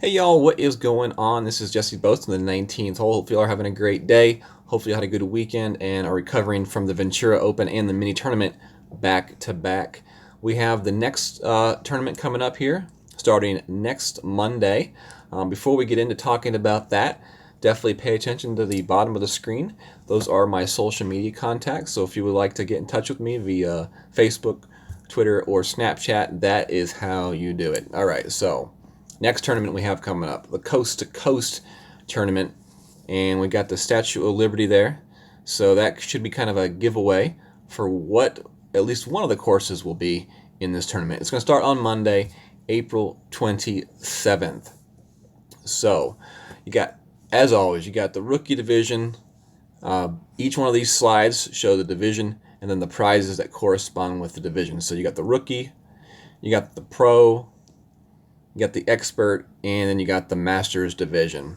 Hey y'all, what is going on? This is Jesse Boast on the 19th hole. Hopefully you all are having a great day. Hopefully you had a good weekend and are recovering from the Ventura Open and the mini tournament back to back. We have the next tournament coming up here starting next Monday. Before we get into talking about that, definitely pay attention to the bottom of the screen. Those are my social media contacts. So if you would like to get in touch with me via Facebook, Twitter, or Snapchat, that is how you do it. All right, so next tournament we have coming up, the Coast to Coast tournament, and we got the Statue of Liberty there. So that should be kind of a giveaway for what at least one of the courses will be in this tournament. It's going to start on Monday, April 27th. So you got, as always, you got the rookie division. Each one of these slides show the division and then the prizes that correspond with the division. So you got the rookie, you got the pro, you got the expert, and then you got the masters division.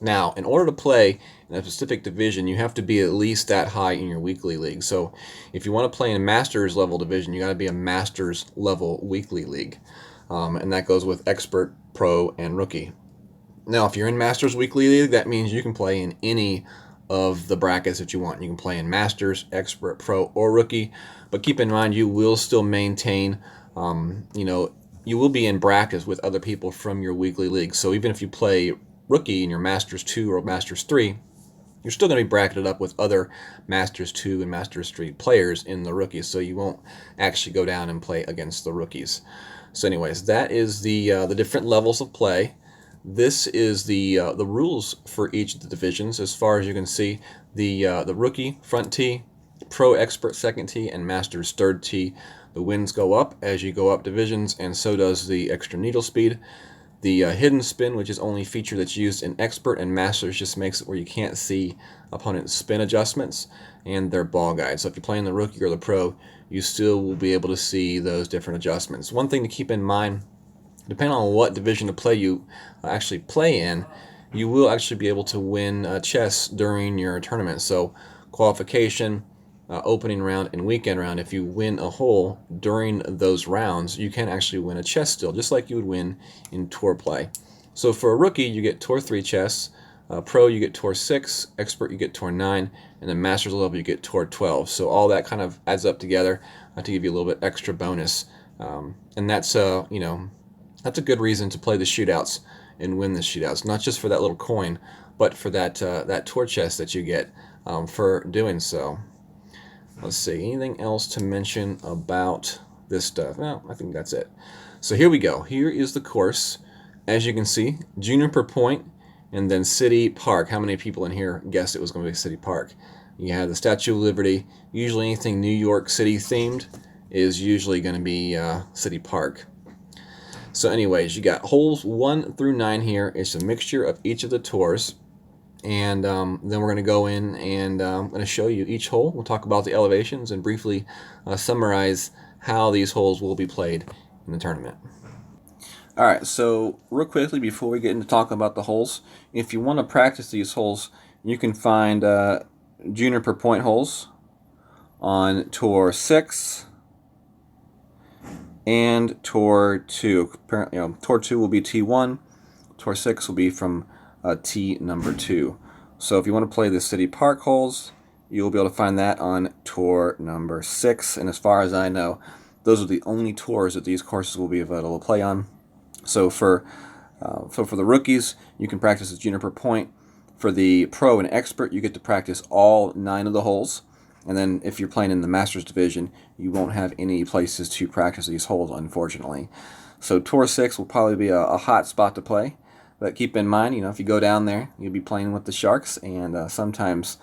Now, in order to play in a specific division, you have to be at least that high in your weekly league. So if you want to play in a masters level division, you got to be a masters level weekly league. And that goes with expert, pro, and rookie. Now, if you're in masters weekly league, that means you can play in any of the brackets that you want. You can play in masters, expert, pro, or rookie. But keep in mind, you will still maintain, you will be in brackets with other people from your weekly league. So even if you play rookie in your Masters 2 or Masters 3, you're still going to be bracketed up with other Masters 2 and Masters 3 players in the rookies, so you won't actually go down and play against the rookies. So anyways, that is the different levels of play. This is the rules for each of the divisions. As far as you can see, the rookie front tee, pro expert second tee, and masters third tee. The wins go up as you go up divisions, and so does the extra needle speed. The hidden spin, which is only a feature that's used in expert and masters, just makes it where you can't see opponent's spin adjustments and their ball guide. So if you're playing the rookie or the pro, you still will be able to see those different adjustments. One thing to keep in mind, depending on what division of play you actually play in, you will actually be able to win chess during your tournament. So qualification, opening round, and weekend round, if you win a hole during those rounds, you can actually win a chess still, just like you would win in tour play. So for a rookie, you get Tour 3 chess, pro you get Tour 6, expert you get Tour 9, and then Masters level you get Tour 12. So all that kind of adds up together to give you a little bit extra bonus. And that's, that's a good reason to play the shootouts and win the shootouts, not just for that little coin, but for that tour chest that you get for doing so. Let's see, anything else to mention about this stuff? No, I think that's it. So here we go. Here is the course. As you can see, junior per point, and then City Park. How many people in here guessed it was going to be City Park? You have the Statue of Liberty. Usually anything New York City themed is usually going to be City Park. So anyways, you got holes 1 through 9 here. It's a mixture of each of the tours. And then we're going to go in and I'm going to show you each hole. We'll talk about the elevations and briefly summarize how these holes will be played in the tournament. All right, so real quickly before we get into talking about the holes, if you want to practice these holes, you can find junior per point holes on Tour 6 and Tour 2. Apparently, Tour 2 will be T1, Tour 6 will be from T number 2. So if you want to play the City Park holes, you'll be able to find that on tour number 6. And as far as I know, those are the only tours that these courses will be available to play on. So for the rookies, you can practice as junior per point. For the pro and expert, you get to practice all 9 of the holes. And then if you're playing in the Masters division, you won't have any places to practice these holes, unfortunately. So Tour 6 will probably be a hot spot to play. But keep in mind, if you go down there, you'll be playing with the Sharks, and sometimes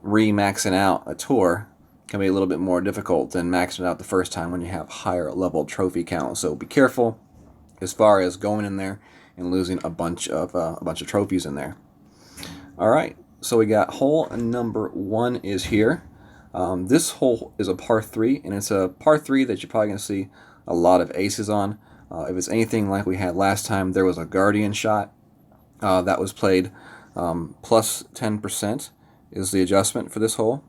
re-maxing out a tour can be a little bit more difficult than maxing it out the first time when you have higher level trophy count. So be careful as far as going in there and losing a bunch of trophies in there. All right, so we got hole number 1 is here. This hole is a par 3, and it's a par 3 that you're probably going to see a lot of aces on. If it's anything like we had last time, there was a Guardian shot that was played. Plus 10% is the adjustment for this hole.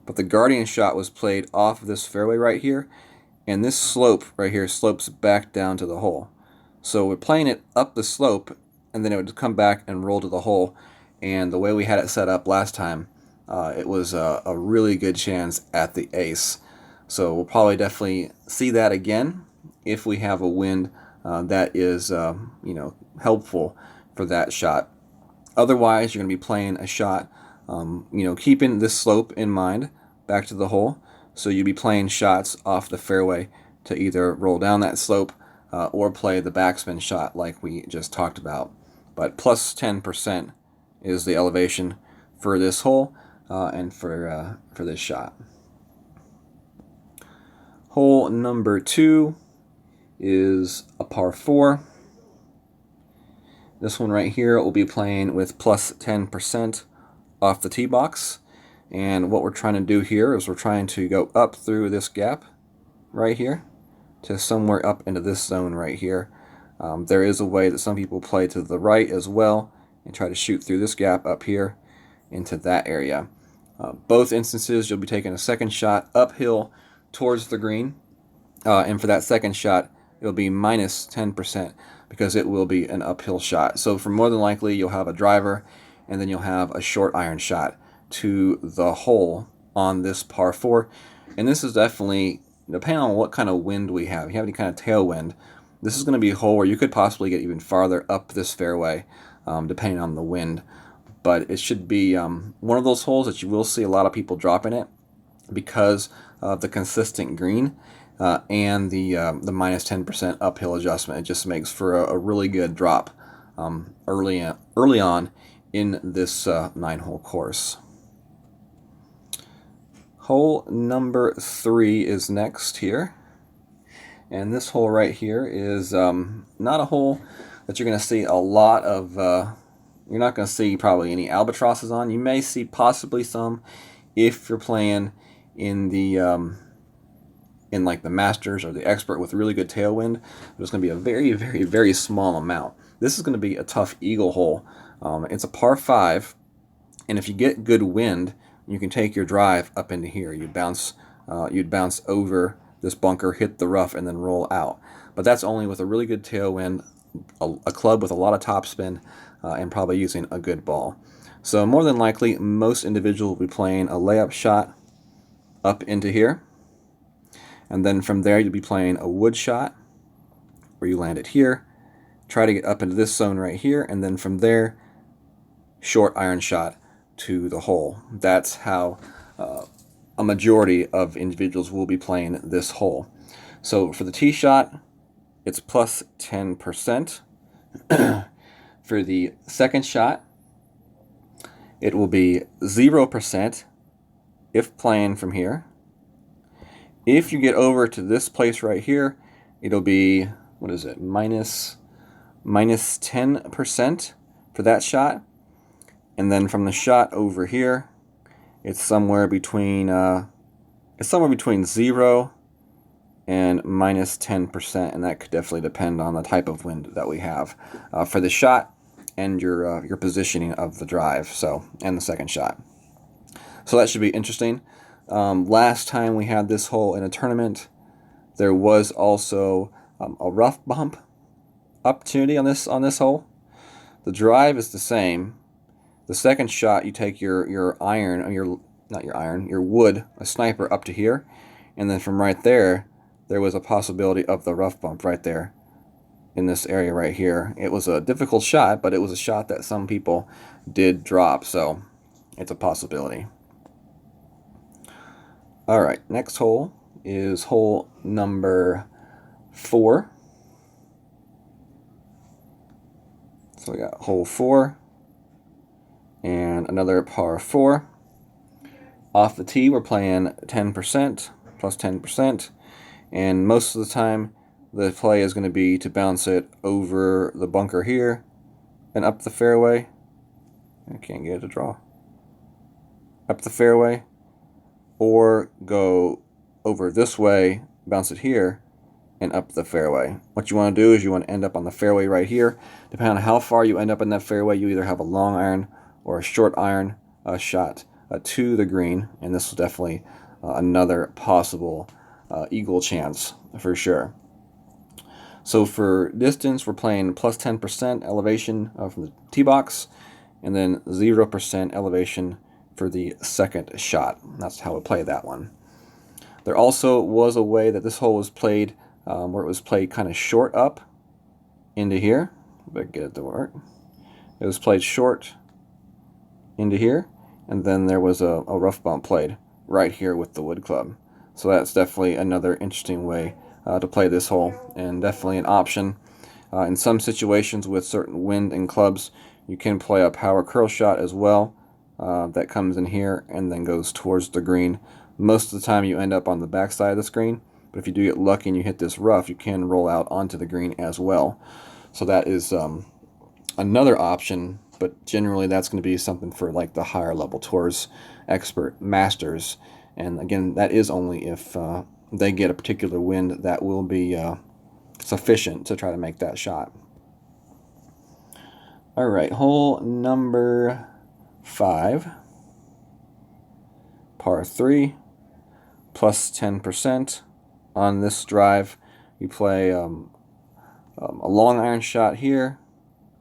But the Guardian shot was played off of this fairway right here, and this slope right here slopes back down to the hole. So we're playing it up the slope, and then it would come back and roll to the hole. And the way we had it set up last time, it was a really good chance at the ace. So we'll probably definitely see that again if we have a wind that is helpful for that shot. Otherwise, you're going to be playing a shot, keeping this slope in mind back to the hole. So you'll be playing shots off the fairway to either roll down that slope or play the backspin shot like we just talked about. But plus 10% is the elevation for this hole and for this shot. Hole number 2 is a par 4. This one right here will be playing with plus 10% off the tee box. And what we're trying to do here is we're trying to go up through this gap right here to somewhere up into this zone right here. There is a way that some people play to the right as well and try to shoot through this gap up here into that area. Both instances, you'll be taking a second shot uphill towards the green. And for that second shot, it'll be minus 10% because it will be an uphill shot. So for more than likely, you'll have a driver and then you'll have a short iron shot to the hole on this par 4. And this is definitely, depending on what kind of wind we have, if you have any kind of tailwind, this is going to be a hole where you could possibly get even farther up this fairway, depending on the wind. But it should be one of those holes that you will see a lot of people dropping it because of the consistent green and the minus 10% uphill adjustment. It just makes for a really good drop early on in this 9-hole course. Hole number 3 is next here. And this hole right here is not a hole that you're going to see a lot of, you're not going to see probably any albatrosses on. You may see possibly some if you're playing in the in like the Masters or the Expert with really good tailwind. There's going to be a very, very, very small amount. This is going to be a tough eagle hole. It's a par 5, and if you get good wind, you can take your drive up into here. You'd bounce over this bunker, hit the rough, and then roll out. But that's only with a really good tailwind, a club with a lot of topspin, and probably using a good ball. So more than likely, most individuals will be playing a layup shot up into here. And then from there, you'll be playing a wood shot where you land it here. Try to get up into this zone right here. And then from there, short iron shot to the hole. That's how a majority of individuals will be playing this hole. So for the tee shot, it's plus 10%. For the second shot, it will be 0% if playing from here. If you get over to this place right here, it'll be, what is it, minus 10% for that shot. And then from the shot over here, it's somewhere between 0 and minus 10%, and that could definitely depend on the type of wind that we have for the shot and your positioning of the drive, so, and the second shot. So that should be interesting. Last time we had this hole in a tournament, there was also a rough bump opportunity on this hole. The drive is the same. The second shot, you take your wood, a sniper, up to here, and then from right there, there was a possibility of the rough bump right there in this area right here. It was a difficult shot, but it was a shot that some people did drop, so it's a possibility. All right, next hole is hole number 4. So we got hole 4 and another par 4. Off the tee, we're playing 10%, plus 10%, and most of the time the play is going to be to bounce it over the bunker here and up the fairway. I can't get it to draw. Up the fairway, or go over this way, bounce it here, and up the fairway. What you want to do is you want to end up on the fairway right here. Depending on how far you end up in that fairway, you either have a long iron or a short iron shot to the green, and this is definitely another possible eagle chance for sure. So for distance, we're playing plus 10% elevation from the tee box, and then 0% elevation for the second shot. That's how we play that one. There also was a way that this hole was played where it was played kind of short up into here. If I can get it to work. It was played short into here, and then there was a rough bump played right here with the wood club. So that's definitely another interesting way to play this hole, and definitely an option. In some situations with certain wind and clubs, you can play a power curl shot as well that comes in here and then goes towards the green. Most of the time you end up on the back side of the screen, but if you do get lucky and you hit this rough, you can roll out onto the green as well. So that is another option, but generally that's going to be something for like the higher level tours, expert, masters, and again, that is only if they get a particular wind that will be sufficient to try to make that shot. All right, hole number 5, par 3, plus 10%. On this drive, you play a long iron shot here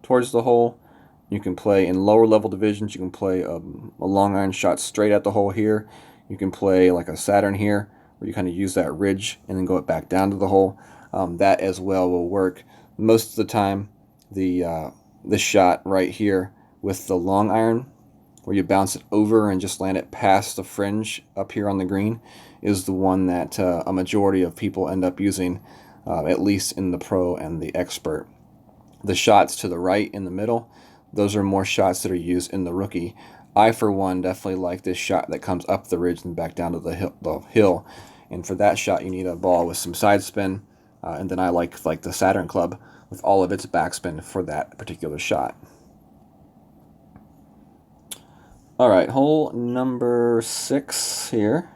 towards the hole. You can play in lower level divisions. You can play a long iron shot straight at the hole here. You can play like a Saturn here, where you kind of use that ridge and then go it back down to the hole. That as well will work. Most of the time, this shot right here with the long iron, where you bounce it over and just land it past the fringe up here on the green, is the one that a majority of people end up using, at least in the pro and the expert. The shots to the right in the middle, those are more shots that are used in the rookie. I, for one, definitely like this shot that comes up the ridge and back down to the hill. And for that shot, you need a ball with some side spin. And then I like the Saturn club with all of its backspin for that particular shot. All right, hole number 6 here.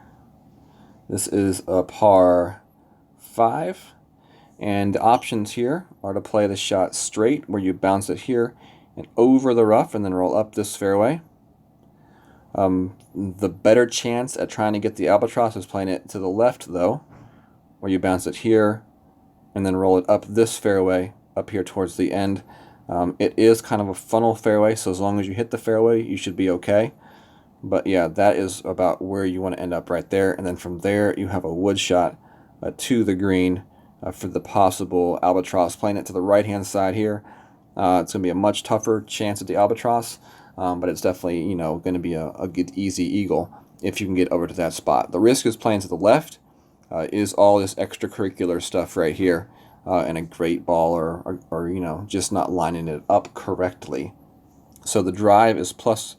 This is a par 5. And the options here are to play the shot straight, where you bounce it here and over the rough and then roll up this fairway. The better chance at trying to get the albatross is playing it to the left, though, where you bounce it here and then roll it up this fairway up here towards the end. It is kind of a funnel fairway, so as long as you hit the fairway, you should be okay. But yeah, that is about where you want to end up right there. And then from there, you have a wood shot to the green for the possible albatross. Playing it to the right-hand side here, it's going to be a much tougher chance at the albatross, but it's definitely, going to be a good, easy eagle if you can get over to that spot. The risk is playing to the left, is all this extracurricular stuff right here, and a great ball or just not lining it up correctly. So the drive is plus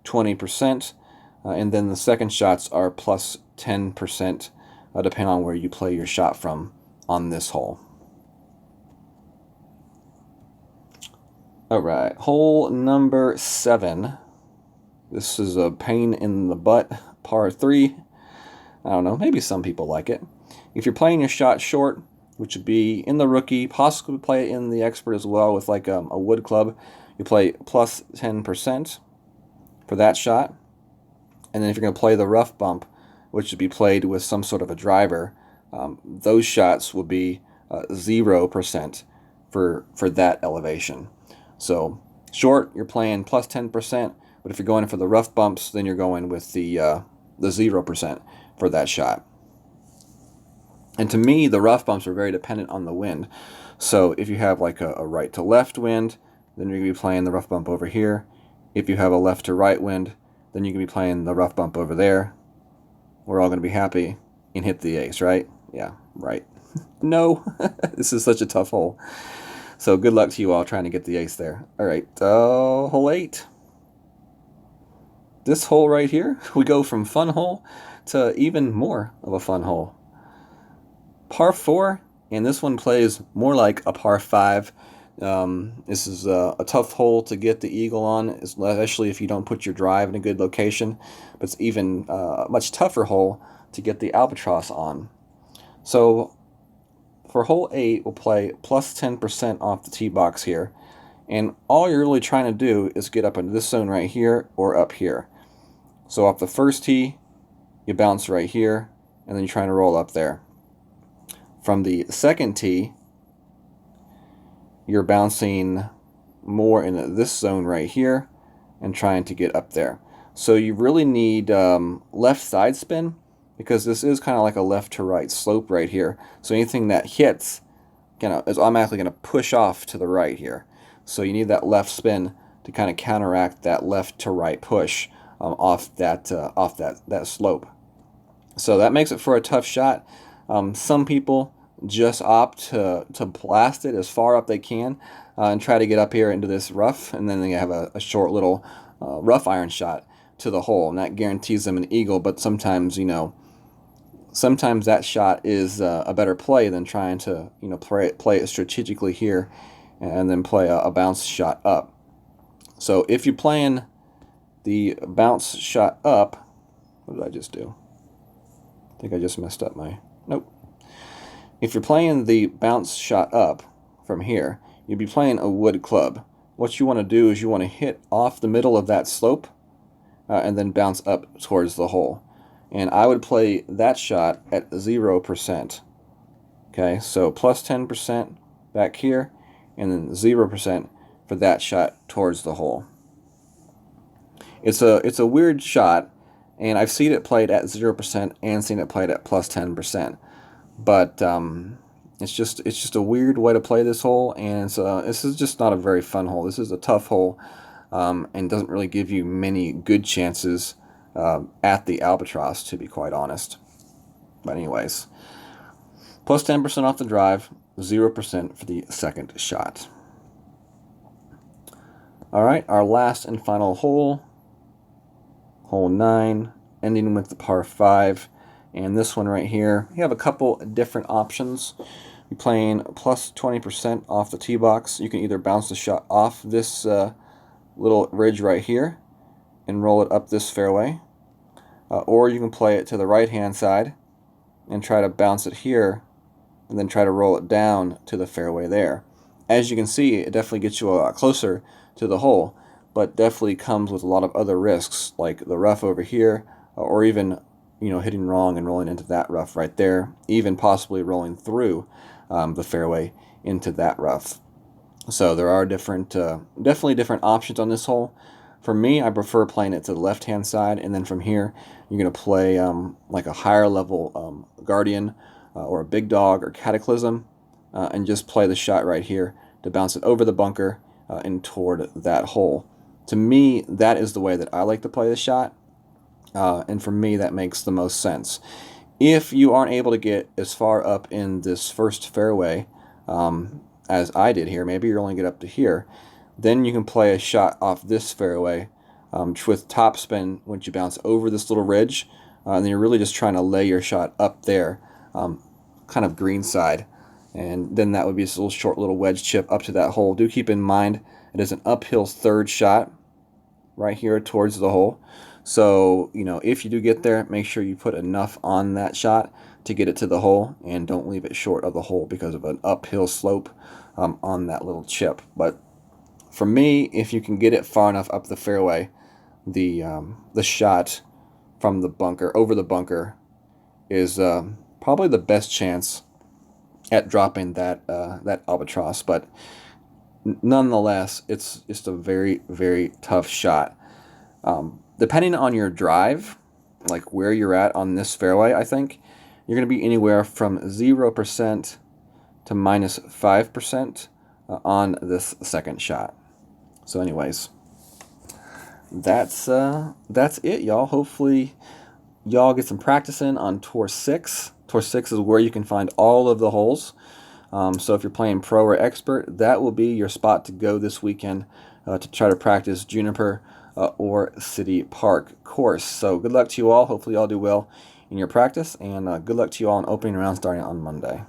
20%, and then the second shots are plus 10%, depending on where you play your shot from on this hole. All right, hole number 7. This is a pain in the butt, par 3. I don't know, maybe some people like it. If you're playing your shot short, which would be in the rookie, possibly play it in the expert as well with like a wood club, you play plus 10% for that shot. And then if you're going to play the rough bump, which would be played with some sort of a driver, those shots will be 0% for that elevation. So short, you're playing plus 10%, but if you're going for the rough bumps, then you're going with the 0% for that shot. And to me, the rough bumps are very dependent on the wind. So if you have like a right to left wind, then you're going to be playing the rough bump over here. If you have a left to right wind, then you can be playing the rough bump over there. We're all going to be happy and hit the ace, right? Yeah, right. No, this is such a tough hole. So good luck to you all trying to get the ace there. All right, hole 8. This hole right here, we go from fun hole to even more of a fun hole. Par 4, and this one plays more like a par 5. This is a tough hole to get the eagle on, especially if you don't put your drive in a good location. But it's even a much tougher hole to get the albatross on. So for hole 8, we'll play plus 10% off the tee box here. And all you're really trying to do is get up into this zone right here or up here. So off the first tee, you bounce right here, and then you're trying to roll up there. From the second tee, you're bouncing more in this zone right here and trying to get up there. So you really need left side spin, because this is kind of like a left to right slope right here. So anything that hits is automatically going to push off to the right here. So you need that left spin to kind of counteract that left to right push off that slope. So that makes it for a tough shot. Some people just opt to blast it as far up they can and try to get up here into this rough, and then they have a short little rough iron shot to the hole, and that guarantees them an eagle. But sometimes, sometimes that shot is a better play than trying to play it strategically here and then play a bounce shot up. So if you're playing the bounce shot up, what did I just do? I think I just messed up my... Nope. If you're playing the bounce shot up from here, you'd be playing a wood club. What you want to do is you want to hit off the middle of that slope and then bounce up towards the hole. And I would play that shot at 0%. Okay, so plus 10% back here, and then 0% for that shot towards the hole. It's a weird shot, and I've seen it played at 0% and seen it played at plus 10%. But it's just a weird way to play this hole, and this is just not a very fun hole. This is a tough hole, and doesn't really give you many good chances at the albatross, to be quite honest. But anyways, plus 10% off the drive, 0% for the second shot. All right, our last and final hole, hole 9, ending with the par 5. And this one right here, you have a couple different options. You're playing plus 20% off the tee box. You can either bounce the shot off this little ridge right here and roll it up this fairway, or you can play it to the right-hand side and try to bounce it here and then try to roll it down to the fairway there. As you can see, it definitely gets you a lot closer to the hole, but definitely comes with a lot of other risks, like the rough over here, or even hitting wrong and rolling into that rough right there, even possibly rolling through the fairway into that rough. So there are definitely different options on this hole. For me, I prefer playing it to the left-hand side, and then from here, you're going to play like a higher level Guardian or a Big Dog or Cataclysm, and just play the shot right here to bounce it over the bunker and toward that hole. To me, that is the way that I like to play the shot. And for me, that makes the most sense. If you aren't able to get as far up in this first fairway as I did here, maybe you only get up to here, then you can play a shot off this fairway with topspin once you bounce over this little ridge, and then you're really just trying to lay your shot up there, kind of green side, and then that would be this little short little wedge chip up to that hole. Do keep in mind it is an uphill third shot right here towards the hole. So, if you do get there, make sure you put enough on that shot to get it to the hole, and don't leave it short of the hole because of an uphill slope on that little chip. But for me, if you can get it far enough up the fairway, the shot from the bunker, over the bunker, is probably the best chance at dropping that albatross. But nonetheless, it's just a very, very tough shot. Depending on your drive, like where you're at on this fairway, I think you're going to be anywhere from 0% to minus 5% on this second shot. So anyways, that's it, y'all. Hopefully y'all get some practice in on Tour 6. Tour 6 is where you can find all of the holes. So if you're playing pro or expert, that will be your spot to go this weekend to try to practice Juniper or City Park course. So good luck to you all. Hopefully you all do well in your practice, and good luck to you all in opening round starting on Monday.